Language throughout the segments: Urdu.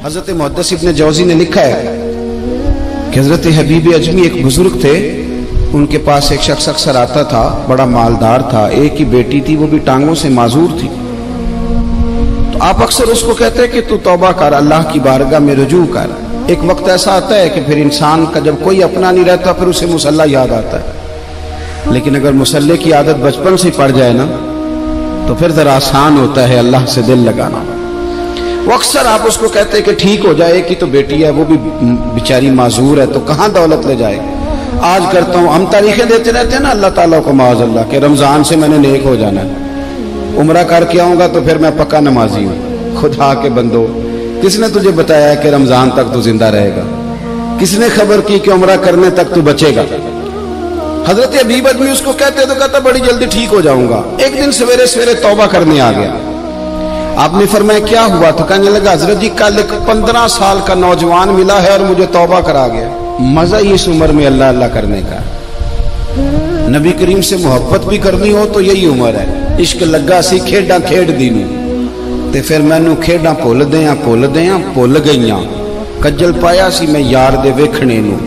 حضرت محدث ابن جوزی نے لکھا ہے کہ حضرت حبیب اجمی ایک بزرگ تھے، ان کے پاس ایک شخص اکثر آتا تھا، بڑا مالدار تھا، ایک ہی بیٹی تھی، وہ بھی ٹانگوں سے معذور تھی۔ تو آپ اکثر اس کو کہتے کہ تو توبہ کر، اللہ کی بارگاہ میں رجوع کر۔ ایک وقت ایسا آتا ہے کہ پھر انسان کا جب کوئی اپنا نہیں رہتا پھر اسے مصلی یاد آتا ہے، لیکن اگر مصلی کی عادت بچپن سے پڑ جائے نا تو پھر ذرا آسان ہوتا ہے اللہ سے دل لگانا۔ وہ اکثر آپ اس کو کہتے کہ ٹھیک ہو جائے، کہ تو بیٹی ہے، وہ بھی بیچاری معذور ہے، تو کہاں دولت لے جائے۔ آج کرتا ہوں، ہم تاریخیں دیتے رہتے ہیں نا اللہ تعالیٰ کو معاذ اللہ کہ رمضان سے میں نے نیک ہو جانا ہے، عمرہ کر کے آؤں گا تو پھر میں پکا نمازی ہوں۔ خدا کے بندو، کس نے تجھے بتایا کہ رمضان تک تو زندہ رہے گا؟ کس نے خبر کی کہ عمرہ کرنے تک تو بچے گا؟ حضرت حبیب اجمی اس کو کہتے تو کہتا بڑی جلدی ٹھیک ہو جاؤں گا۔ ایک دن سویرے سویرے توبہ کرنے آ گیا۔ آپ نے فرمایا کیا ہوا؟ تو کہنے لگا حضرت جی کل ایک 15 سال کا نوجوان ملا ہے اور مجھے توبہ کرا گیا۔ مزہ ہی اس عمر میں اللہ اللہ کرنے کا، نبی کریم سے محبت بھی کرنی ہو تو یہی عمر ہے۔ عشق لگا سی کھیڈاں کھیڈ دینوں تے پھر مینوں کھیڈاں بھول گئیاں، کجل پایا سی میں یار دے ویکھنے نوں،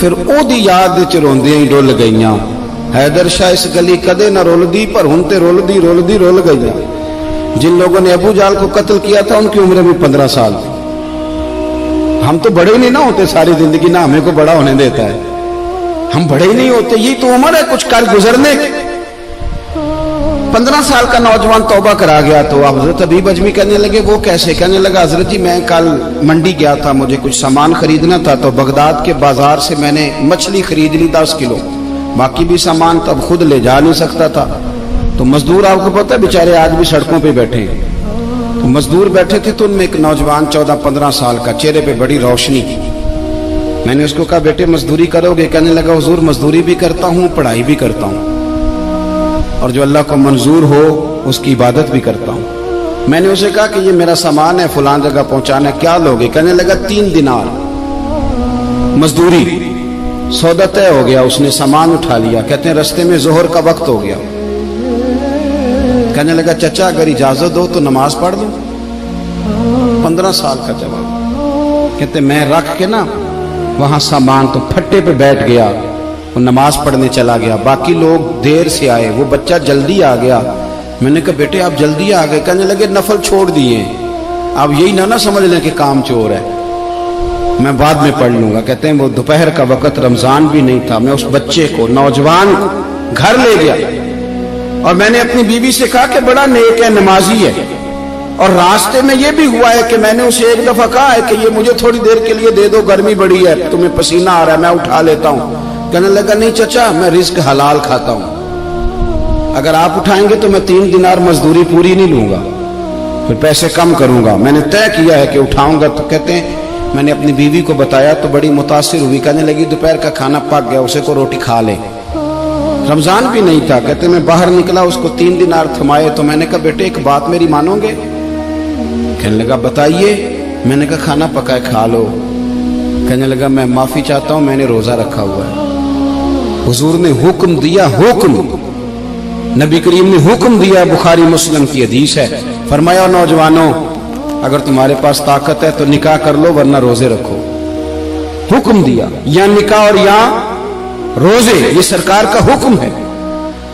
پھر او دی یاد وچ روندیاں ہی ڈل گئیاں۔ حیدر شاہ اس گلی کدے نہ رول دی، پر ہن تے رول دی رول گئیاں۔ جن لوگوں نے ابو جال کو قتل کیا تھا ان کی عمر بھی 15 سال تھی۔ ہم تو بڑے ہی نہیں نہ ہوتے ساری زندگی، نہ ہمیں کو بڑا ہونے دیتا ہے، ہم بڑے ہی نہیں ہوتے، یہی تو عمر ہے کچھ کر گزرنے کی۔ 15 سال کا نوجوان توبہ کرا گیا تو حضرت حبیب اجمی کہنے لگے وہ کیسے؟ کہنے لگا حضرت جی میں کل منڈی گیا تھا، مجھے کچھ سامان خریدنا تھا، تو بغداد کے بازار سے میں نے مچھلی خرید لی 10 کلو، باقی بھی سامان تب خود لے جا نہیں سکتا تھا۔ تو مزدور آپ کو پتہ ہے بیچارے آج بھی سڑکوں پہ بیٹھے ہیں، تو مزدور بیٹھے تھے تو ان میں ایک نوجوان 14-15 سال کا، چہرے پہ بڑی روشنی۔ میں نے اس کو کہا بیٹے مزدوری کرو گے؟ کہنے لگا حضور مزدوری بھی کرتا ہوں، پڑھائی بھی کرتا ہوں، اور جو اللہ کو منظور ہو اس کی عبادت بھی کرتا ہوں۔ میں نے اسے کہا کہ یہ میرا سامان ہے فلان جگہ پہنچانا، کیا لوگے؟ کہنے لگا 3 دینار مزدوری۔ سودا طے ہو گیا، اس نے سامان اٹھا لیا۔ کہتے ہیں رستے میں ظہر کا وقت ہو گیا، کہنے لگا چچا اگر اجازت ہو تو نماز پڑھ دوں۔ 15 سال کا جواب۔ کہتے میں رکھ کے نا وہاں سامان تو پھٹے پہ بیٹھ گیا، وہ نماز پڑھنے چلا گیا، باقی لوگ دیر سے آئے، وہ بچہ جلدی آ گیا۔ میں نے کہا بیٹے آپ جلدی آ گئے؟ کہنے لگے نفل چھوڑ دیے، آپ یہی نہ سمجھ لیں کہ کام چور ہے، میں بعد میں پڑھ لوں گا۔ کہتے ہیں وہ دوپہر کا وقت، رمضان بھی نہیں تھا، میں اس بچے کو نوجوان کو گھر لے گیا اور میں نے اپنی بیوی سے کہا کہ بڑا نیک ہے، نمازی ہے، اور راستے میں یہ بھی ہوا ہے کہ میں نے اسے ایک دفعہ کہا ہے کہ یہ مجھے تھوڑی دیر کے لیے دے دو، گرمی بڑی ہے، تمہیں پسینہ آ رہا ہے، میں اٹھا لیتا ہوں۔ کہنے لگا نہیں چچا میں رزق حلال کھاتا ہوں، اگر آپ اٹھائیں گے تو میں 3 دینار مزدوری پوری نہیں لوں گا، پھر پیسے کم کروں گا، میں نے طے کیا ہے کہ اٹھاؤں گا۔ تو کہتے ہیں میں نے اپنی بیوی کو بتایا تو بڑی متاثر ہوئی، کہنے لگی دوپہر کا کھانا پک گیا، اسے کو روٹی کھا لے، رمضان بھی نہیں تھا۔ کہتے میں باہر نکلا، اس کو 3 دینار تھمائے، تو میں نے کہا بیٹے ایک بات میری مانو گے؟ کہنے لگا بتائیے۔ میں نے کہا کھانا پکائے کھا لو۔ کہنے لگا میں معافی چاہتا ہوں، میں نے روزہ رکھا ہوا ہے۔ حضور نے حکم دیا، حکم نبی کریم نے حکم دیا، بخاری مسلم کی حدیث ہے، فرمایا نوجوانوں اگر تمہارے پاس طاقت ہے تو نکاح کر لو ورنہ روزے رکھو۔ حکم دیا، یا نکاح اور یا روزے، یہ سرکار کا حکم ہے۔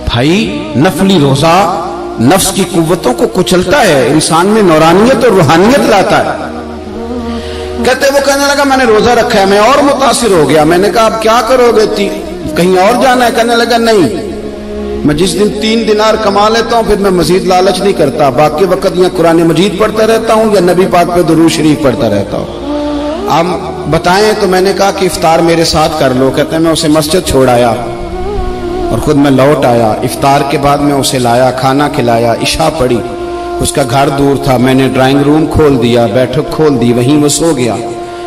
بھائی نفلی روزہ نفس کی قوتوں کو کچلتا ہے، انسان میں نورانیت اور روحانیت لاتا ہے۔ کہتے وہ کہنے لگا میں نے روزہ رکھا ہے، میں اور متاثر ہو گیا۔ میں نے کہا اب کیا کرو گے؟ کہیں اور جانا ہے؟ کہنے لگا نہیں، میں جس دن 3 دینار کما لیتا ہوں پھر میں مزید لالچ نہیں کرتا، باقی وقت یا قرآن مجید پڑھتا رہتا ہوں یا نبی پاک پہ درود شریف پڑھتا رہتا ہوں۔ آپ بتائیں؟ تو میں نے کہا کہ افطار میرے ساتھ کر لو۔ کہتے ہیں میں اسے مسجد چھوڑ آیا اور خود میں لوٹ آیا۔ افطار کے بعد میں اسے لایا، کھانا کھلایا، عشاء پڑھی، اس کا گھر دور تھا، میں نے ڈرائنگ روم کھول دیا، بیٹھک کھول دی، وہیں وہ سو گیا۔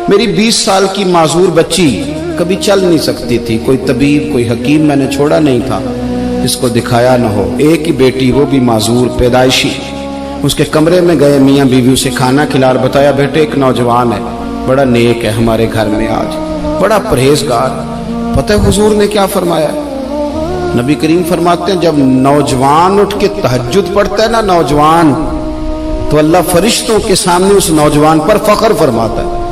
میری 20 سال کی معذور بچی کبھی چل نہیں سکتی تھی، کوئی طبیب کوئی حکیم میں نے چھوڑا نہیں تھا جس کو دکھایا نہ ہو۔ ایک ہی بیٹی، وہ بھی معذور پیدائشی، اس کے کمرے میں گئے، میاں بیوی اسے کھانا کھلا اور بتایا بیٹے ایک نوجوان ہے، بڑا نیک ہے، ہمارے گھر میں آج بڑا پرہیزگار۔ پتہ ہے حضور نے کیا فرمایا؟ نبی کریم فرماتے ہیں جب نوجوان اٹھ کے تہجد پڑھتا ہے نا، نوجوان تو اللہ فرشتوں کے سامنے اس نوجوان پر فخر فرماتا ہے.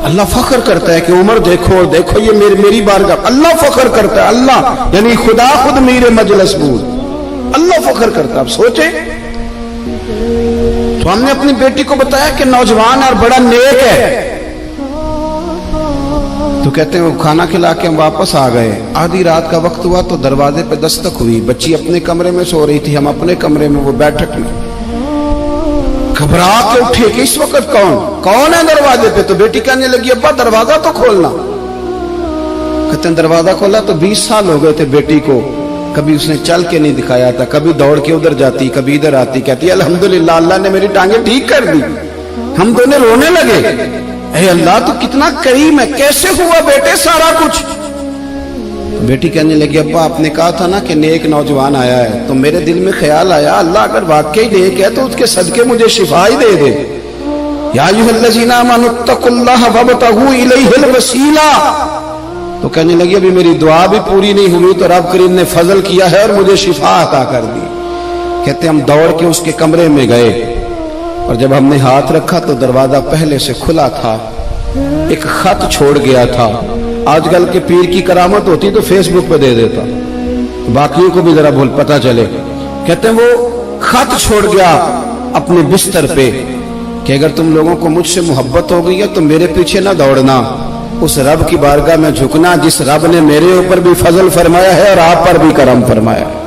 اللہ فخر کرتا ہے کہ عمر دیکھو دیکھو یہ میری بارگاہ. اللہ فخر کرتا ہے, اللہ یعنی خدا خود میر مجلس بود, اللہ فخر کرتا ہے. اب سوچے, تو ہم نے اپنی بیٹی کو بتایا کہ نوجوان اور بڑا نیک ہے, تو کہتے ہیں وہ کھانا کھلا کے ہم واپس آ گئے. آدھی رات کا وقت ہوا تو دروازے پہ دستک ہوئی. بچی اپنے کمرے میں سو رہی تھی, ہم اپنے کمرے میں, وہ بیٹھک میں. گھبرا کے اٹھے کہ اس وقت کون ہے دروازے پہ؟ تو بیٹی کہنے لگی ابا دروازہ تو کھولنا. کہتے ہیں دروازہ کھولا تو 20 سال ہو گئے تھے بیٹی کو, کبھی اس نے چل کے نہیں دکھایا تھا, کبھی دوڑ کے ادھر جاتی کبھی ادھر آتی. کہتی الحمدللہ اللہ نے میری ٹانگیں ٹھیک کر دی. ہم دونوں رونے لگے, اے اللہ تو کتنا کریم ہے, کیسے ہوا بیٹے سارا کچھ؟ بیٹی کہنے لگی ابا آپ نے کہا تھا نا کہ نیک نوجوان آیا ہے, تو میرے دل میں خیال آیا اللہ اگر واقعی نیک ہے تو اس کے صدقے مجھے شفا ہی دے دے. یا ایھا الذین آمنوا اتقوا اللہ وابتغوا الیہ الوسیلہ. تو کہنے لگی ابھی میری دعا بھی پوری نہیں ہوئی تو رب کریم نے فضل کیا ہے اور مجھے شفا عطا کر دی. کہتے ہم دوڑ کے اس کے کمرے میں گئے, اور جب ہم نے ہاتھ رکھا تو دروازہ پہلے سے کھلا تھا, ایک خط چھوڑ گیا تھا. آج کل کے پیر کی کرامت ہوتی تو فیس بک پہ دے دیتا, باقیوں کو بھی ذرا بھول پتہ چلے. کہتے ہیں وہ خط چھوڑ گیا اپنے بستر پہ کہ اگر تم لوگوں کو مجھ سے محبت ہو گئی ہے تو میرے پیچھے نہ دوڑنا, اس رب کی بارگاہ میں جھکنا جس رب نے میرے اوپر بھی فضل فرمایا ہے اور آپ پر بھی کرم فرمایا ہے.